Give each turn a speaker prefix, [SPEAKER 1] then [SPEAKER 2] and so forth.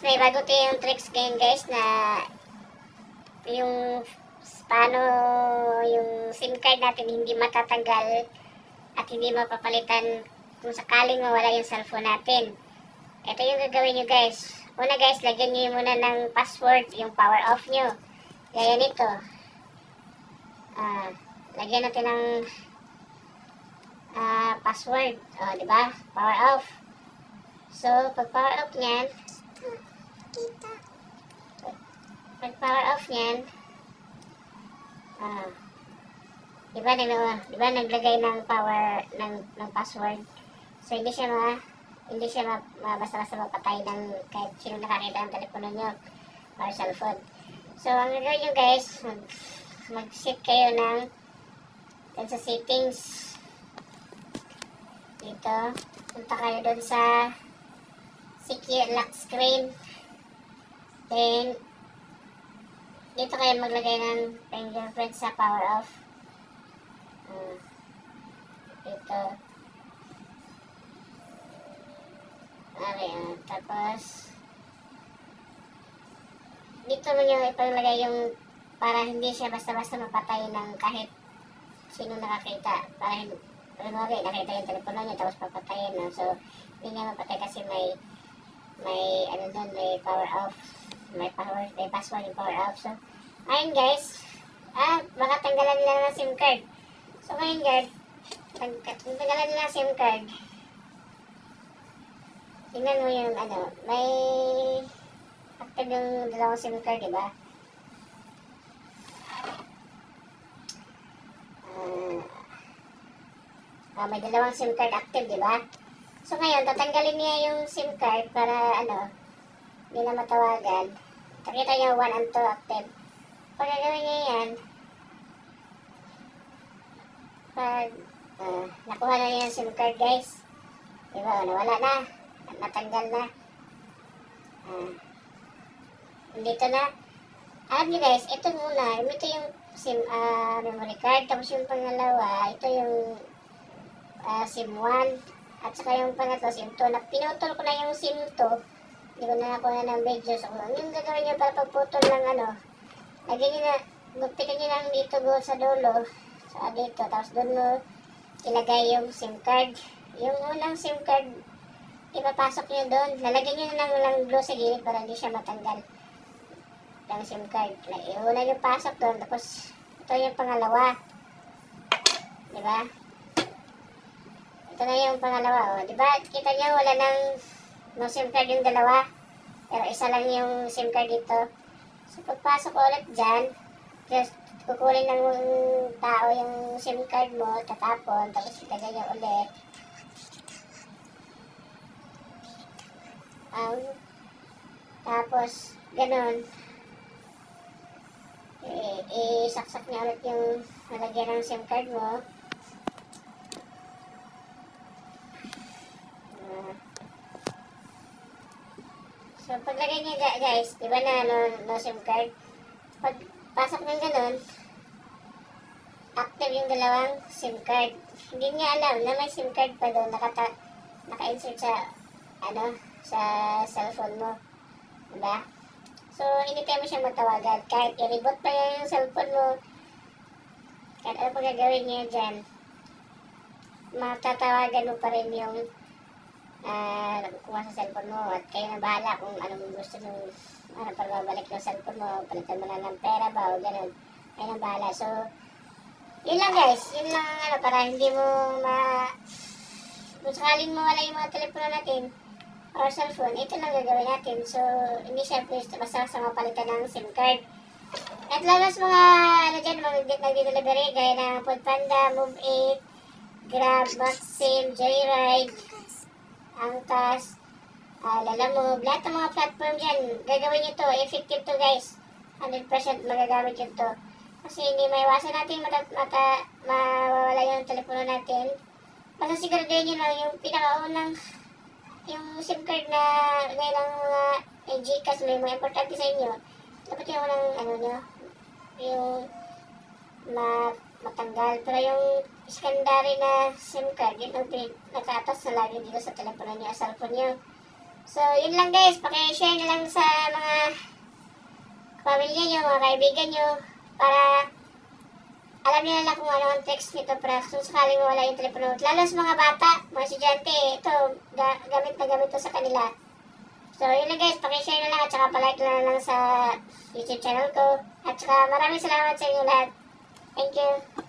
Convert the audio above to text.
[SPEAKER 1] may bago tayong tricks ngayon guys na yung paano yung SIM card natin hindi matatanggal at hindi mapapalitan kung sakaling mawala yung cellphone natin. Ito yung gagawin nyo guys. Una guys, lagyan nyo muna ng password, yung power off nyo. Gaya nito. Lagyan natin ng password. O, diba? Power off. So, pag power off nyan, diba naglagay ng power ng password. So, hindi siya basta-basta mapatay ng kahit sino nakakita ng telepono nyo or cellphone. So, ang gagawin nyo guys, mag-set kayo ng sa settings. Dito, punta kayo doon sa secure lock screen. Then, dito kayo maglagay ng fingerprint sa power off. Dito. Okay, tapos dito mo nyo ipaglagay yung para hindi siya basta-basta mapatay ng kahit sino nakakita. Para hindi, nakita yung telepono nyo tapos papatayin. No? So, hindi nga mapatay kasi may ano doon, may power off. May password yung power off. So, ayun guys. Baka tanggalan nila ng SIM card. So, ngayon guys, tanggalan nila ng SIM card. Tingnan mo yung may active yung dalawang SIM card, diba? May dalawang SIM card active, diba? So, ngayon, tatanggalin niya yung SIM card para, hindi na matawagan. Nakita niyo, 1 and 2 active. Pag gagawin niya yan, pag nakuha na niya yung SIM card, guys. Diba, nawala na. Natanggal na. Dito na. Alam niyo guys, ito muna. Ito yung SIM, memory card. Tapos yung pangalawa, ito yung SIM 1. At saka yung pangatlo, SIM 2. Pinutol ko na yung SIM 2. Hindi ko na nakuha ng video. So, yung gagawin nyo para pagputol ng lagyan nyo na, gugpitan nyo lang dito sa dulo. Dito. Tapos doon mo ilagay yung SIM card. Yung unang SIM card, ipapasok nyo doon. Lalagyan nyo na lang glue sa gilid para hindi siya matanggal. Yung SIM card. Una nyo pasok doon. Tapos, ito yung pangalawa. Diba? Ito na yung pangalawa. Diba? Kita nyo, wala no SIM card yung dalawa. Pero isa lang yung SIM card dito. So, pagpasok ulit dyan, just kukunin ng tao yung SIM card mo, tatapon, tapos ilagay niya ulit. Tapos, ganun. Isaksak niya ulit yung nalagyan ng SIM card mo. So, paglagay niya guys, diba na no SIM card? Pag pasok ng ganun, active yung dalawang SIM card. Hindi niya alam na may SIM card pa doon, naka-insert sa sa cellphone mo. Diba? So, hindi tayo mo siya matawagan. Kahit i-reboot pa yung cellphone mo, kahit ano pa gagawin niya dyan, matatawagan mo pa rin yung kuha sa cellphone mo. At kayo na bahala kung anong gusto nyo, pagbabalik yung cellphone mo, palitan mo na ng pera ba o ganun. Kayo na bahala. So, yun lang guys. Yun lang para hindi mo kung sakaling mawala yung mga telepono natin or cellphone, ito lang gagawin natin. So, hindi syempre basta mapalitan ng SIM card. At lalas mga dyan, mga nag-delivery, gaya ng Foodpanda, Move 8, Grab, Maxim, Joyride, Angkas, Lalamove, lahat ng mga platform dyan, gagawin nyo to, effective to guys. 100% magagamit yun to. Kasi hindi maiwasan natin mawala yung telepono natin. Basta siguraduhin nyo lang yung pinakaunang yung SIM card na gaya ng mga Gcash, may mga importante sa inyo. Dapat yung unang yung matanggal. Pero yung secondary na SIM card, yun ang nakaatas na lagi dito sa telepono niyo, cellphone niyo. So, yun lang guys. Paki-share na lang sa mga pamilya nyo, mga kaibigan nyo, para alam nyo na lang kung ano ang text nito para kung sakaling mawala yung telepono. Lalo sa mga bata, mga estudyante, ito, gamit na gamit to sa kanila. So, yun lang guys, paki-share na lang at saka palike na lang sa YouTube channel ko. At saka maraming salamat sa inyo lahat. Thank you.